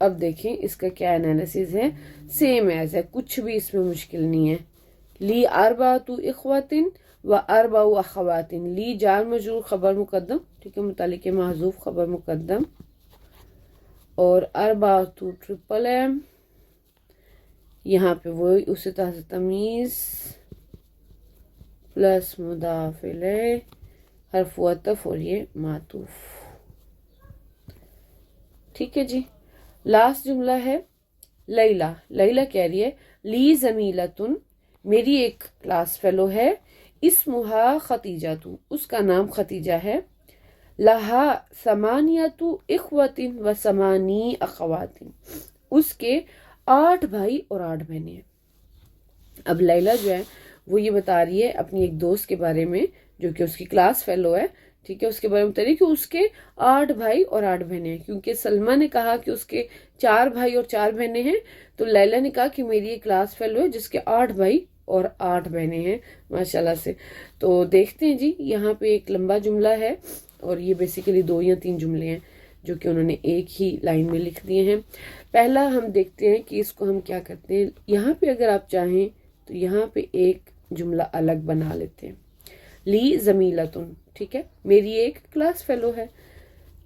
اب دیکھیں اس کا کیا انالیسز ہے، سیم ایز ہے، کچھ بھی اس میں مشکل نہیں ہے. لی اربعۃ اخوات و اربع اخوات، لی جار مجرور خبر مقدم، ٹھیک ہے، متعلق محذوف خبر مقدم، اور اربعۃ ٹرپل ایم، یہاں پہ وہی اسی طرح سے تمیز پلس مضاف الیہ، حرف عطف اور یہ معطوف. ٹھیک ہے جی. لاسٹ جملہ ہے لیلہ. لیلہ کہہ رہی ہے لی زمیلتن، میری ایک کلاس فیلو ہے، اسمہا ختیجہ، اس کا نام ختیجہ ہے، لہا ثمانیۃ اخوۃ و ثمانی اخوات، اس کے 8 بھائی اور 8 بہنیں ہیں. اب لیلہ جو ہے وہ یہ بتا رہی ہے اپنی ایک دوست کے بارے میں جو کہ اس کی کلاس فیلو ہے، ٹھیک ہے، اس کے بارے میں بتا رہی ہے کہ اس کے 8 بھائی اور 8 بہنیں ہیں. کیونکہ سلمہ نے کہا کہ اس کے 4 بھائی اور 4 بہنیں ہیں، تو لیلہ نے کہا کہ میری ایک کلاس فیلو ہے جس کے 8 بھائی اور 8 بہنیں ہیں. ماشاءاللہ سے. تو دیکھتے ہیں جی، یہاں پہ ایک لمبا جملہ ہے اور یہ بیسیکلی 2 یا 3 جملے ہیں جو کہ انہوں نے ایک ہی لائن میں لکھ دیے ہیں. پہلا ہم دیکھتے ہیں کہ اس کو ہم کیا کرتے ہیں. یہاں پہ اگر آپ چاہیں تو یہاں پہ ایک جملہ الگ بنا لیتے ہیں. لی زمیلتن، ٹھیک ہے، میری ایک کلاس فیلو ہے.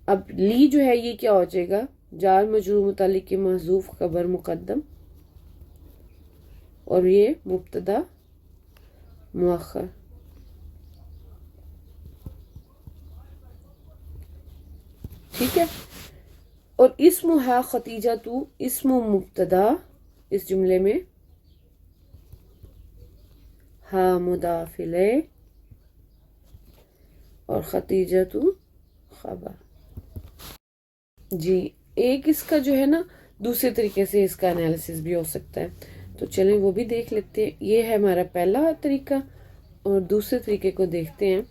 اب لی جو ہے یہ کیا ہو جائے گا، جار مجرور متعلق محذوف خبر مقدم، اور یہ مبتدا مؤخر. ٹھیک ہے. اور اسم ہا ختیجہ تو اسم مبتدا، اس جملے میں ہا مضاف الیہ اور ختیجہ تو خبر. جی ایک اس کا جو ہے نا دوسرے طریقے سے اس کا انالیسس بھی ہو سکتا ہے، تو چلیں وہ بھی دیکھ لیتے ہیں. یہ ہے ہمارا پہلا طریقہ، اور دوسرے طریقے کو دیکھتے ہیں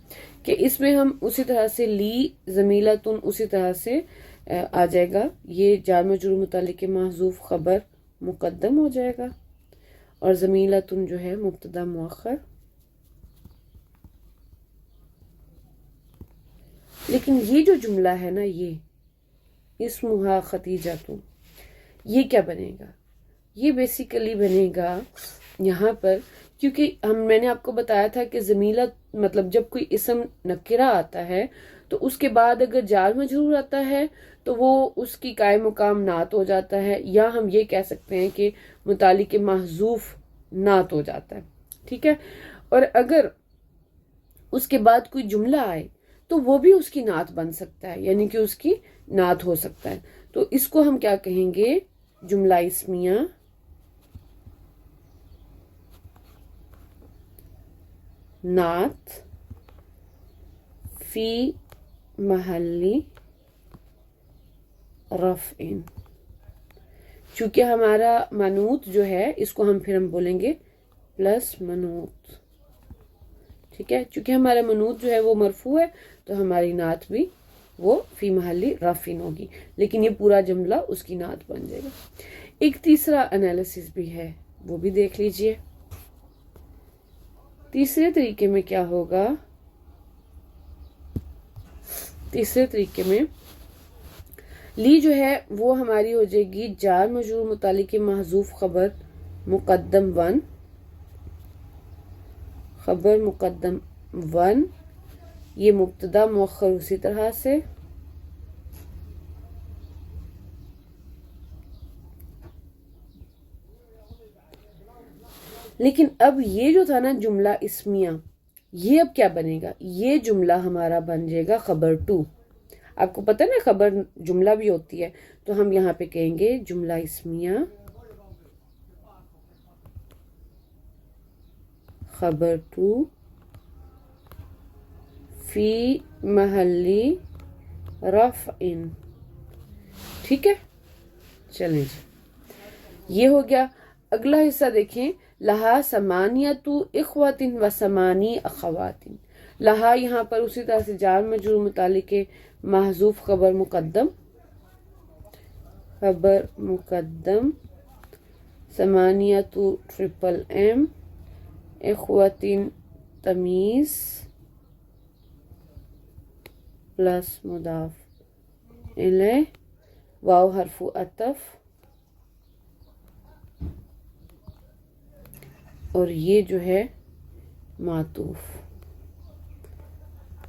کہ اس میں ہم اسی طرح سے لی زمیلتن اسی طرح سے آ جائے گا، یہ جار مجرور متعلق محذوف خبر مقدم ہو جائے گا، اور زمیلتن جو ہے مبتدا مؤخر. لیکن یہ جو جملہ ہے نا، یہ اسمہا ختیجہ تو، یہ کیا بنے گا، یہ بیسیکلی بنے گا یہاں پر، کیونکہ میں نے آپ کو بتایا تھا کہ زمیلہ مطلب جب کوئی اسم نکرہ آتا ہے تو اس کے بعد اگر جار مجرور آتا ہے تو وہ اس کی قائم مقام نعت ہو جاتا ہے، یا ہم یہ کہہ سکتے ہیں کہ متعلق محذوف نعت ہو جاتا ہے. ٹھیک ہے. اور اگر اس کے بعد کوئی جملہ آئے تو وہ بھی اس کی نعت بن سکتا ہے، یعنی کہ اس کی نعت ہو سکتا ہے. تو اس کو ہم کیا کہیں گے، جملہ اسمیہ نعت فی محلی رفع. چونکہ ہمارا منوط جو ہے اس کو پھر ہم بولیں گے پلس منوط. ٹھیک ہے. چونکہ ہمارا منوط جو ہے وہ مرفوع ہے تو ہماری نعت بھی وہ فی محلی رفع ہوگی، لیکن یہ پورا جملہ اس کی نعت بن جائے گا. ایک تیسرا انالیسس بھی ہے، وہ بھی دیکھ لیجئے. تیسرے طریقے میں کیا ہوگا، تیسرے طریقے میں لی جو ہے وہ ہماری ہو جائے گی جار مجرور متعلق محذوف خبر مقدم 1، خبر مقدم 1، یہ مبتدا مؤخر اسی طرح سے، لیکن اب یہ جو تھا نا جملہ اسمیہ، یہ اب کیا بنے گا، یہ جملہ ہمارا بن جائے گا خبر 2. آپ کو پتہ نا خبر جملہ بھی ہوتی ہے، تو ہم یہاں پہ کہیں گے جملہ اسمیہ خبر 2 فی محلی رفع. ٹھیک ہے. چلیں جی، یہ ہو گیا. اگلا حصہ دیکھیں، لہا ثمانیۃ اخوۃ و ثمانی اخوات. لہا یہاں پر اسی طرح سے جار مجرور متعلق محذوف خبر مقدم، خبر مقدم، ثمانیۃ ٹرپل ایم، اخوۃ تمیز پلس مضاف الیہ، واو حرف عطف، اور یہ جو ہے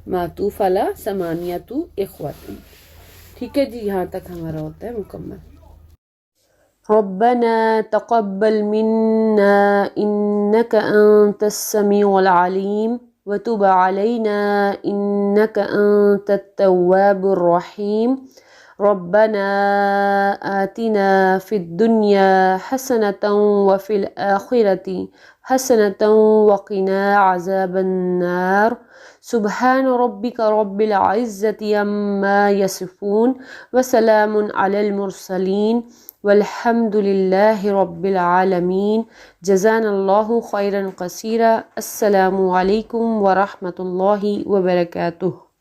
معطوف علی ثمانیۃ اخوات. ٹھیک ہے جی، یہاں تک ہمارا ہوتا ہے مکمل. ربنا تقبل منا انك انت السميع العليم وتب علينا انك انت التواب الرحيم. ربنا آتنا في الدنيا حسنة وفي الآخرة حسنة وقنا عذاب النار. سبحان ربك رب العزة عما يصفون وسلام على المرسلين والحمد لله رب العالمين. جزانا الله خيرا كثيرا. السلام عليكم ورحمة الله وبركاته.